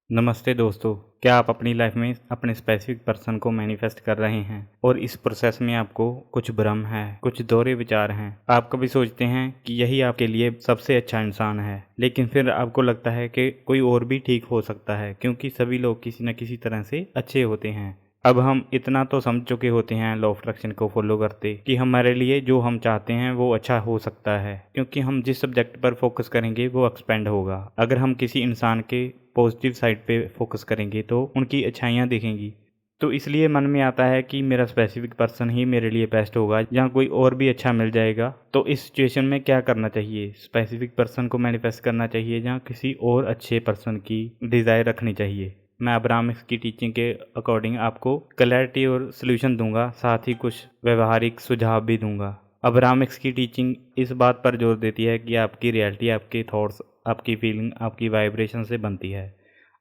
नमस्ते दोस्तों, क्या आप अपनी लाइफ में अपने स्पेसिफिक पर्सन को मैनिफेस्ट कर रहे हैं और इस प्रोसेस में आपको कुछ भ्रम है, कुछ दोहरे विचार हैं। आप कभी सोचते हैं कि यही आपके लिए सबसे अच्छा इंसान है, लेकिन फिर आपको लगता है कि कोई और भी ठीक हो सकता है, क्योंकि सभी लोग किसी न किसी तरह से अच्छे होते हैं। अब हम इतना तो समझ चुके होते हैं लॉ ऑफ अट्रैक्शन को फॉलो करते कि हमारे लिए जो हम चाहते हैं वो अच्छा हो सकता है, क्योंकि हम जिस सब्जेक्ट पर फोकस करेंगे वो एक्सपेंड होगा। अगर हम किसी इंसान के पॉजिटिव साइड पे फोकस करेंगे तो उनकी अच्छाइयाँ दिखेंगी। तो इसलिए मन में आता है कि मेरा स्पेसिफिक पर्सन ही मेरे लिए बेस्ट होगा या कोई और भी अच्छा मिल जाएगा। तो इस सिचुएशन में क्या करना चाहिए? स्पेसिफिक पर्सन को मैनिफेस्ट करना चाहिए या किसी और अच्छे पर्सन की डिज़ायर रखनी चाहिए? मैं अब्राहम हिक्स की टीचिंग के अकॉर्डिंग आपको क्लैरिटी और सोल्यूशन दूंगा, साथ ही कुछ व्यवहारिक सुझाव भी दूंगा। अब्राहम हिक्स की टीचिंग इस बात पर जोर देती है कि आपकी रियलिटी आपके थॉट्स, आपकी फीलिंग, आपकी वाइब्रेशन से बनती है।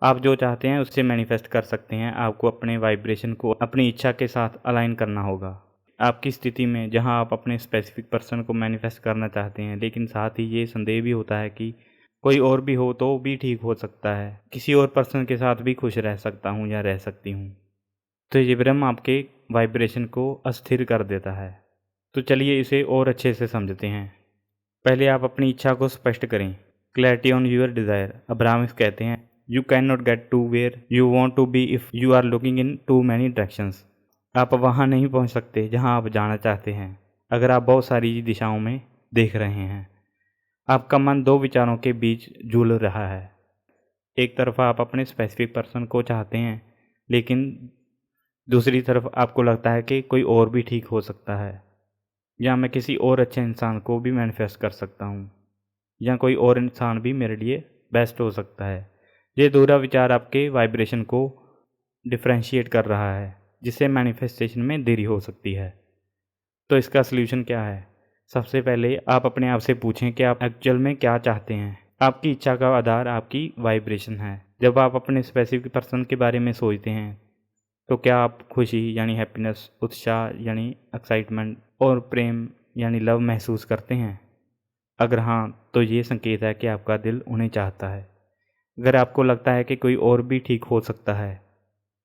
आप जो चाहते हैं उससे मैनिफेस्ट कर सकते हैं। आपको अपने वाइब्रेशन को अपनी इच्छा के साथ अलाइन करना होगा। आपकी स्थिति में जहां आप अपने स्पेसिफिक पर्सन को मैनिफेस्ट करना चाहते हैं, लेकिन साथ ही ये संदेह भी होता है कि कोई और भी हो तो भी ठीक हो सकता है, किसी और पर्सन के साथ भी खुश रह सकता हूँ या रह सकती हूँ। तो ये भ्रम आपके वाइब्रेशन को अस्थिर कर देता है। तो चलिए इसे और अच्छे से समझते हैं। पहले आप अपनी इच्छा को स्पष्ट करें। Clarity on your desire. Abraham कहते हैं, you can not get to where you want to be if you are looking in too many directions. आप वहाँ नहीं पहुँच सकते जहाँ आप जाना चाहते हैं अगर आप बहुत सारी दिशाओं में देख रहे हैं। आपका मन दो विचारों के बीच झूल रहा है। एक तरफ आप अपने स्पेसिफिक पर्सन को चाहते हैं, लेकिन दूसरी तरफ आपको लगता है कि कोई और भी ठीक हो सकता है, या मैं किसी और अच्छे इंसान को भी मैनिफेस्ट कर सकता हूँ, या कोई और इंसान भी मेरे लिए बेस्ट हो सकता है। ये दोहरा विचार आपके वाइब्रेशन को डिफ्रेंशिएट कर रहा है, जिससे मैनिफेस्टेशन में देरी हो सकती है। तो इसका सलूशन क्या है? सबसे पहले आप अपने आप से पूछें कि आप एक्चुअल में क्या चाहते हैं। आपकी इच्छा का आधार आपकी वाइब्रेशन है। जब आप अपने स्पेसिफिक पर्सन के बारे में सोचते हैं तो क्या आप खुशी यानी हैप्पीनेस, उत्साह यानी एक्साइटमेंट और प्रेम यानी लव महसूस करते हैं? अगर हाँ, तो ये संकेत है कि आपका दिल उन्हें चाहता है। अगर आपको लगता है कि कोई और भी ठीक हो सकता है,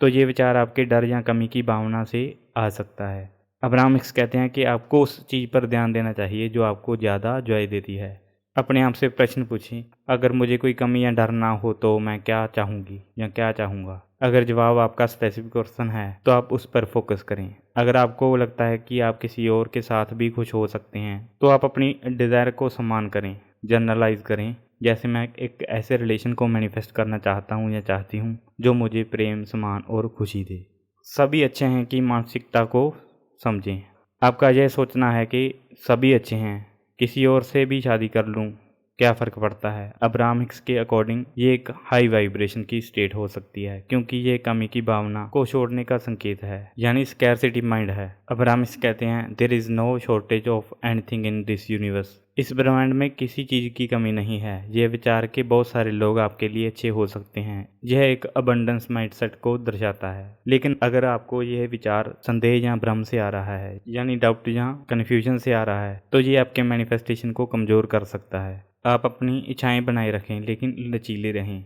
तो ये विचार आपके डर या कमी की भावना से आ सकता है। अब्राहम हिक्स कहते हैं कि आपको उस चीज़ पर ध्यान देना चाहिए जो आपको ज़्यादा जॉय देती है। अपने आप से प्रश्न पूछें, अगर मुझे कोई कमी या डर ना हो तो मैं क्या चाहूँगी या क्या चाहूँगा? अगर जवाब आपका स्पेसिफिक क्वेश्चन है तो आप उस पर फोकस करें। अगर आपको लगता है कि आप किसी और के साथ भी खुश हो सकते हैं तो आप अपनी डिज़ायर को सम्मान करें, जनरलाइज करें। जैसे मैं एक ऐसे रिलेशन को मैनिफेस्ट करना चाहता हूँ या चाहती हूँ जो मुझे प्रेम, सम्मान और खुशी दे। सभी अच्छे हैं कि मानसिकता को समझें। आपका यह सोचना है कि सभी अच्छे हैं, किसी और से भी शादी कर लूँ, क्या फ़र्क पड़ता है? अब्राहम हिक्स के अकॉर्डिंग ये एक हाई वाइब्रेशन की स्टेट हो सकती है, क्योंकि ये कमी की भावना को छोड़ने का संकेत है, यानी स्कैरसिटी माइंड है। अब्राहम हिक्स कहते हैं, there is no shortage of anything in this universe. इस ब्रह्मांड में किसी चीज़ की कमी नहीं है। यह विचार के बहुत सारे लोग आपके लिए अच्छे हो सकते हैं। यह एक अबंडेंस माइंडसेट को दर्शाता है। लेकिन अगर आपको यह विचार संदेह या भ्रम से आ रहा है, यानी डाउट या कन्फ्यूजन से आ रहा है, तो ये आपके मैनिफेस्टेशन को कमज़ोर कर सकता है। आप अपनी इच्छाएं बनाए रखें, लेकिन लचीले रहें।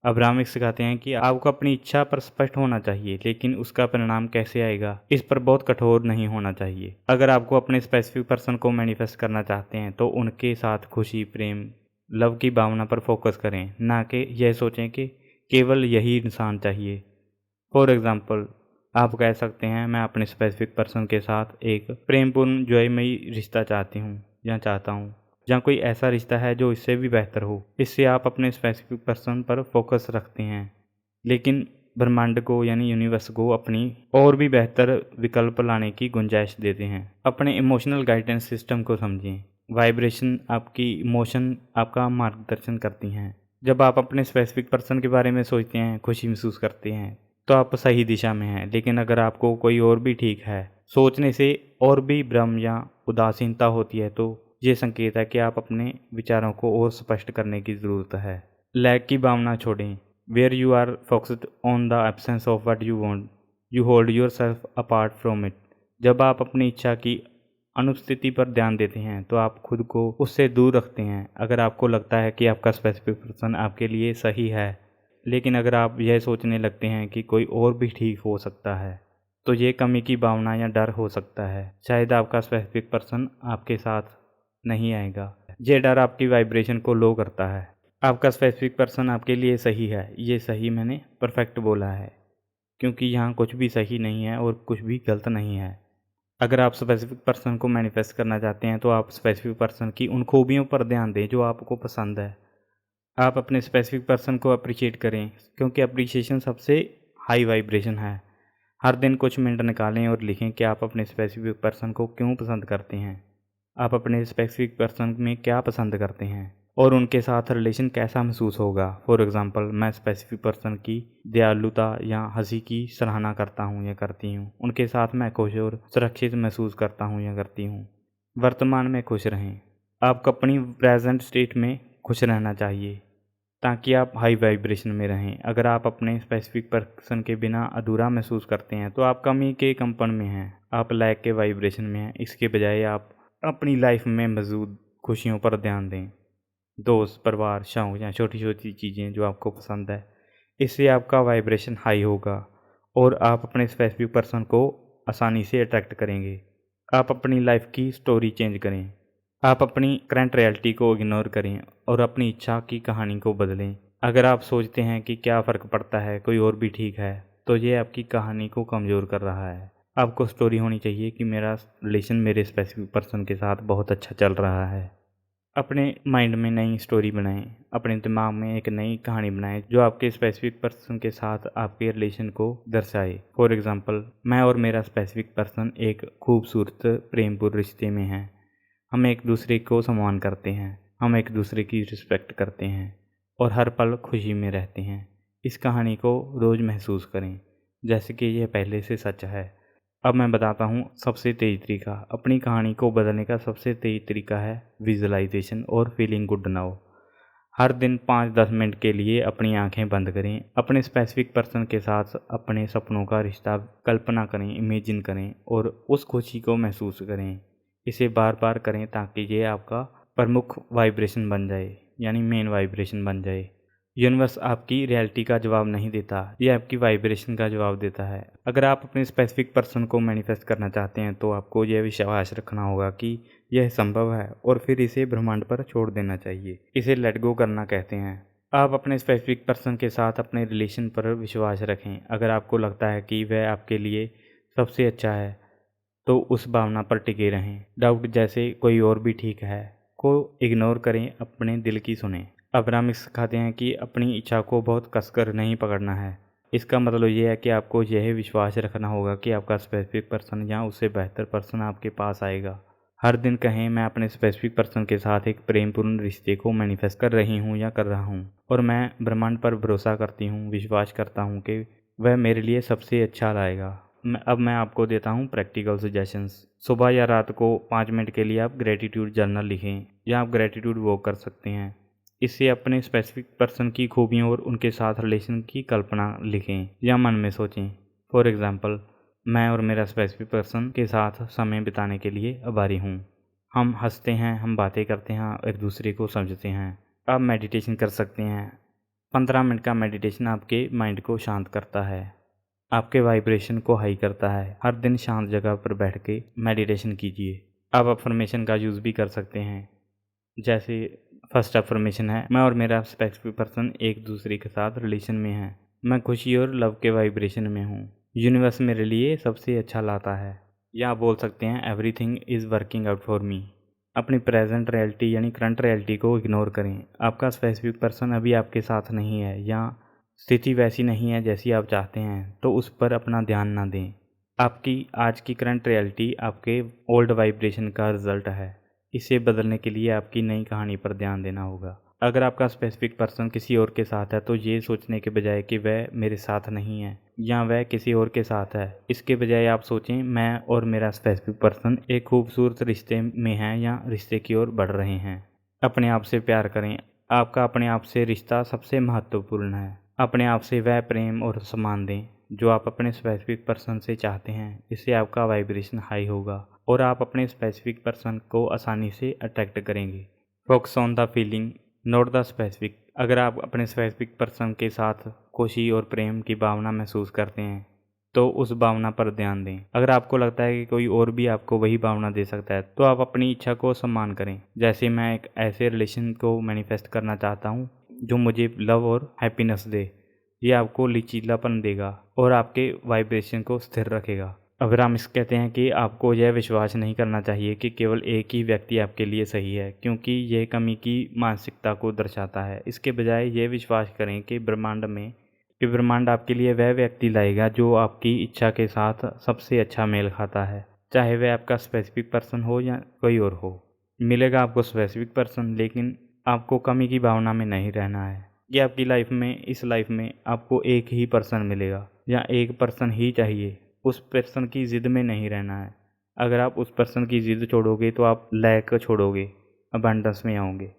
अब्राहम सिखाते हैं कि आपको अपनी इच्छा पर स्पष्ट होना चाहिए, लेकिन उसका परिणाम कैसे आएगा इस पर बहुत कठोर नहीं होना चाहिए। अगर आपको अपने स्पेसिफिक पर्सन को मैनिफेस्ट करना चाहते हैं तो उनके साथ खुशी, प्रेम, लव की भावना पर फोकस करें, ना कि यह सोचें कि केवल यही इंसान चाहिए। फॉर एग्ज़ाम्पल, आप कह सकते हैं, मैं अपने स्पेसिफिक पर्सन के साथ एक प्रेमपूर्ण, जॉयमयी रिश्ता चाहती हूँ या चाहता हूँ, या कोई ऐसा रिश्ता है जो इससे भी बेहतर हो। इससे आप अपने स्पेसिफिक पर्सन पर फोकस रखते हैं, लेकिन ब्रह्मांड को यानी यूनिवर्स को अपनी और भी बेहतर विकल्प लाने की गुंजाइश देते हैं। अपने इमोशनल गाइडेंस सिस्टम को समझें। वाइब्रेशन आपकी इमोशन आपका मार्गदर्शन करती हैं। जब आप अपने स्पेसिफिक पर्सन के बारे में सोचते हैं, खुशी महसूस करते हैं, तो आप सही दिशा में हैं। लेकिन अगर आपको कोई और भी ठीक है सोचने से और भी भ्रम या उदासीनता होती है, तो ये संकेत है कि आप अपने विचारों को और स्पष्ट करने की ज़रूरत है। लैक की भावना छोड़ें। Where you are focused on the absence of what you want, you hold yourself apart from it. जब आप अपनी इच्छा की अनुपस्थिति पर ध्यान देते हैं तो आप खुद को उससे दूर रखते हैं। अगर आपको लगता है कि आपका स्पेसिफिक पर्सन आपके लिए सही है, लेकिन अगर आप यह सोचने लगते हैं कि कोई और भी ठीक हो सकता है, तो ये कमी की भावना या डर हो सकता है। शायद आपका स्पेसिफिक पर्सन आपके साथ नहीं आएगा। ये डर आपकी वाइब्रेशन को लो करता है। आपका स्पेसिफिक पर्सन आपके लिए सही है। ये सही मैंने परफेक्ट बोला है, क्योंकि यहाँ कुछ भी सही नहीं है और कुछ भी गलत नहीं है। अगर आप स्पेसिफिक पर्सन को मैनिफेस्ट करना चाहते हैं तो आप स्पेसिफिक पर्सन की उन खूबियों पर ध्यान दें जो आपको पसंद है। आप अपने स्पेसिफिक पर्सन को अप्रिशिएट करें, क्योंकि अप्रिशिएशन सबसे हाई वाइब्रेशन है। हर दिन कुछ मिनट निकालें और लिखें कि आप अपने स्पेसिफिक पर्सन को क्यों पसंद करते हैं, आप अपने स्पेसिफिक पर्सन में क्या पसंद करते हैं और उनके साथ रिलेशन कैसा महसूस होगा। फॉर एग्ज़ाम्पल, मैं स्पेसिफिक पर्सन की दयालुता या हंसी की सराहना करता हूँ या करती हूँ। उनके साथ मैं खुश और सुरक्षित महसूस करता हूँ या करती हूँ। वर्तमान में खुश रहें। आपको अपनी प्रेजेंट स्टेट में खुश रहना चाहिए ताकि आप हाई वाइब्रेशन में रहें। अगर आप अपने स्पेसिफिक पर्सन के बिना अधूरा महसूस करते हैं तो आप कमी के कंपन में हैं, आप लैक के वाइब्रेशन में हैं। इसके बजाय आप अपनी लाइफ में मौजूद खुशियों पर ध्यान दें। दोस्त, परिवार, शौक या छोटी छोटी चीज़ें जो आपको पसंद है, इससे आपका वाइब्रेशन हाई होगा और आप अपने स्पेसिफिक पर्सन को आसानी से अट्रैक्ट करेंगे। आप अपनी लाइफ की स्टोरी चेंज करें। आप अपनी करंट रियलिटी को इग्नोर करें और अपनी इच्छा की कहानी को बदलें। अगर आप सोचते हैं कि क्या फ़र्क पड़ता है, कोई और भी ठीक है, तो ये आपकी कहानी को कमज़ोर कर रहा है। आपको स्टोरी होनी चाहिए कि मेरा रिलेशन मेरे स्पेसिफिक पर्सन के साथ बहुत अच्छा चल रहा है। अपने माइंड में नई स्टोरी बनाएं। अपने दिमाग में एक नई कहानी बनाएं जो आपके स्पेसिफिक पर्सन के साथ आपके रिलेशन को दर्शाए। फॉर एग्ज़ाम्पल, मैं और मेरा स्पेसिफिक पर्सन एक खूबसूरत प्रेमपूर्ण रिश्ते में हैं। हम एक दूसरे को सम्मान करते हैं, हम एक दूसरे की रिस्पेक्ट करते हैं और हर पल खुशी में रहते हैं। इस कहानी को रोज़ महसूस करें जैसे कि यह पहले से सच है। अब मैं बताता हूँ सबसे तेज़ तरीका। अपनी कहानी को बदलने का सबसे तेज़ तरीका है विजुअलाइजेशन और फीलिंग गुड नाउ। हर दिन 5-10 मिनट के लिए अपनी आंखें बंद करें। अपने स्पेसिफिक पर्सन के साथ अपने सपनों का रिश्ता कल्पना करें, इमेजिन करें और उस खुशी को महसूस करें। इसे बार बार करें ताकि ये आपका प्रमुख वाइब्रेशन बन जाए, यानी मेन वाइब्रेशन बन जाए। यूनिवर्स आपकी रियलिटी का जवाब नहीं देता, ये आपकी वाइब्रेशन का जवाब देता है। अगर आप अपने स्पेसिफिक पर्सन को मैनिफेस्ट करना चाहते हैं तो आपको यह विश्वास रखना होगा कि यह संभव है और फिर इसे ब्रह्मांड पर छोड़ देना चाहिए। इसे लेट गो करना कहते हैं। आप अपने स्पेसिफिक पर्सन के साथ अपने रिलेशन पर विश्वास रखें। अगर आपको लगता है कि वह आपके लिए सबसे अच्छा है तो उस भावना पर टिके रहें। डाउट जैसे कोई और भी ठीक है को इग्नोर करें, अपने दिल की सुनें। अब्राहम सिखाते हैं कि अपनी इच्छा को बहुत कसकर नहीं पकड़ना है। इसका मतलब ये है कि आपको यह विश्वास रखना होगा कि आपका स्पेसिफिक पर्सन या उससे बेहतर पर्सन आपके पास आएगा। हर दिन कहें, मैं अपने स्पेसिफिक पर्सन के साथ एक प्रेमपूर्ण रिश्ते को मैनिफेस्ट कर रही हूँ या कर रहा हूँ और मैं ब्रह्मांड पर भरोसा करती हूँ, विश्वास करता हूँ कि वह मेरे लिए सबसे अच्छा लाएगा। अब मैं आपको देता हूँ प्रैक्टिकल सजेशंस। सुबह या रात को 5 मिनट के लिए आप ग्रेटिट्यूड जर्नल लिखें या आप ग्रेटिट्यूड वॉक कर सकते हैं। इससे अपने स्पेसिफिक पर्सन की खूबियों और उनके साथ रिलेशन की कल्पना लिखें या मन में सोचें। फॉर एग्ज़ाम्पल, मैं और मेरा स्पेसिफिक पर्सन के साथ समय बिताने के लिए आभारी हूँ। हम हंसते हैं, हम बातें करते हैं, एक दूसरे को समझते हैं। आप मेडिटेशन कर सकते हैं। 15 मिनट का मेडिटेशन आपके माइंड को शांत करता है, आपके वाइब्रेशन को हाई करता है। हर दिन शांत जगह पर बैठ के मेडिटेशन कीजिए। आप अफर्मेशन का यूज़ भी कर सकते हैं। जैसे फर्स्ट अफर्मेशन है, मैं और मेरा स्पेसिफिक पर्सन एक दूसरे के साथ रिलेशन में हैं। मैं खुशी और लव के वाइब्रेशन में हूँ। यूनिवर्स मेरे लिए सबसे अच्छा लाता है। या आप बोल सकते हैं, everything is working out for me. अपनी प्रेजेंट रियलिटी यानी करंट रियलिटी को इग्नोर करें। आपका स्पेसिफिक पर्सन अभी आपके साथ नहीं है या स्थिति वैसी नहीं है जैसी आप चाहते हैं, तो उस पर अपना ध्यान ना दें। आपकी आज की करंट रियलिटी आपके ओल्ड वाइब्रेशन का रिजल्ट है। इसे बदलने के लिए आपकी नई कहानी पर ध्यान देना होगा। अगर आपका स्पेसिफिक पर्सन किसी और के साथ है तो ये सोचने के बजाय कि वह मेरे साथ नहीं है या वह किसी और के साथ है, इसके बजाय आप सोचें, मैं और मेरा स्पेसिफिक पर्सन एक खूबसूरत रिश्ते में हैं या रिश्ते की ओर बढ़ रहे हैं। अपने आप से प्यार करें। आपका अपने आप से रिश्ता सबसे महत्वपूर्ण है। अपने आप से वह प्रेम और सम्मान दें जो आप अपने स्पेसिफिक पर्सन से चाहते हैं। इससे आपका वाइब्रेशन हाई होगा और आप अपने स्पेसिफिक पर्सन को आसानी से अट्रैक्ट करेंगे। Focus on the feeling, not the specific. अगर आप अपने स्पेसिफिक पर्सन के साथ खुशी और प्रेम की भावना महसूस करते हैं तो उस भावना पर ध्यान दें। अगर आपको लगता है कि कोई और भी आपको वही भावना दे सकता है तो आप अपनी इच्छा को सम्मान करें। जैसे मैं एक ऐसे रिलेशन को मैनिफेस्ट करना चाहता हूँ जो मुझे लव और हैप्पीनेस दे। ये आपको लचीलापन देगा और आपके वाइब्रेशन को स्थिर रखेगा। अब्राहम कहते हैं कि आपको यह विश्वास नहीं करना चाहिए कि केवल एक ही व्यक्ति आपके लिए सही है, क्योंकि यह कमी की मानसिकता को दर्शाता है। इसके बजाय यह विश्वास करें कि ब्रह्मांड आपके लिए वह व्यक्ति लाएगा जो आपकी इच्छा के साथ सबसे अच्छा मेल खाता है, चाहे वह आपका स्पेसिफिक पर्सन हो या कोई और हो। मिलेगा आपको स्पेसिफिक पर्सन, लेकिन आपको कमी की भावना में नहीं रहना है। ये आपकी इस लाइफ में आपको एक ही पर्सन मिलेगा या एक पर्सन ही चाहिए। उस पर्सन की ज़िद में नहीं रहना है। अगर आप उस पर्सन की ज़िद छोड़ोगे तो आप लैक छोड़ोगे, अबंडेंस में आओगे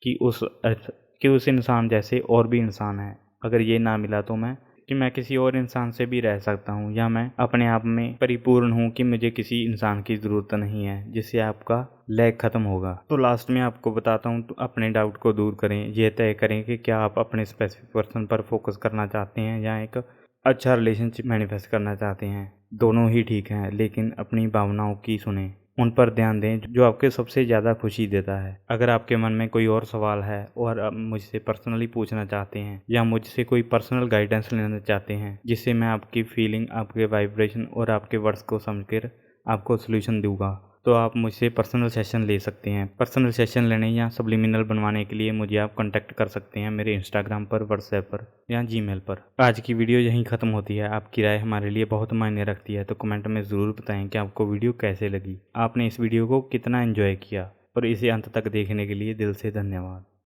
कि उस इंसान जैसे और भी इंसान है। अगर ये ना मिला तो मैं किसी और इंसान से भी रह सकता हूँ, या मैं अपने आप में परिपूर्ण हूँ कि मुझे किसी इंसान की ज़रूरत नहीं है, जिससे आपका लैक ख़त्म होगा। तो लास्ट में आपको बताता हूँ, तो अपने डाउट को दूर करें। ये तय करें कि क्या आप अपने स्पेसिफिक पर्सन पर फोकस करना चाहते हैं या एक अच्छा रिलेशनशिप मैनिफेस्ट करना चाहते हैं। दोनों ही ठीक हैं, लेकिन अपनी भावनाओं की सुने, उन पर ध्यान दें जो आपके सबसे ज़्यादा खुशी देता है। अगर आपके मन में कोई और सवाल है और आप मुझसे पर्सनली पूछना चाहते हैं या मुझसे कोई पर्सनल गाइडेंस लेना चाहते हैं, जिससे मैं आपकी फीलिंग, आपके वाइब्रेशन और आपके वर्ड्स को समझकर आपको सोल्यूशन दूंगा, तो आप मुझसे पर्सनल सेशन ले सकते हैं। पर्सनल सेशन लेने या सब्लिमिनल बनवाने के लिए मुझे आप कांटेक्ट कर सकते हैं मेरे इंस्टाग्राम पर, व्हाट्सएप पर या जीमेल पर। आज की वीडियो यहीं ख़त्म होती है। आपकी राय हमारे लिए बहुत मायने रखती है, तो कमेंट में ज़रूर बताएं कि आपको वीडियो कैसे लगी, आपने इस वीडियो को कितना एंजॉय किया, और इसे अंत तक देखने के लिए दिल से धन्यवाद।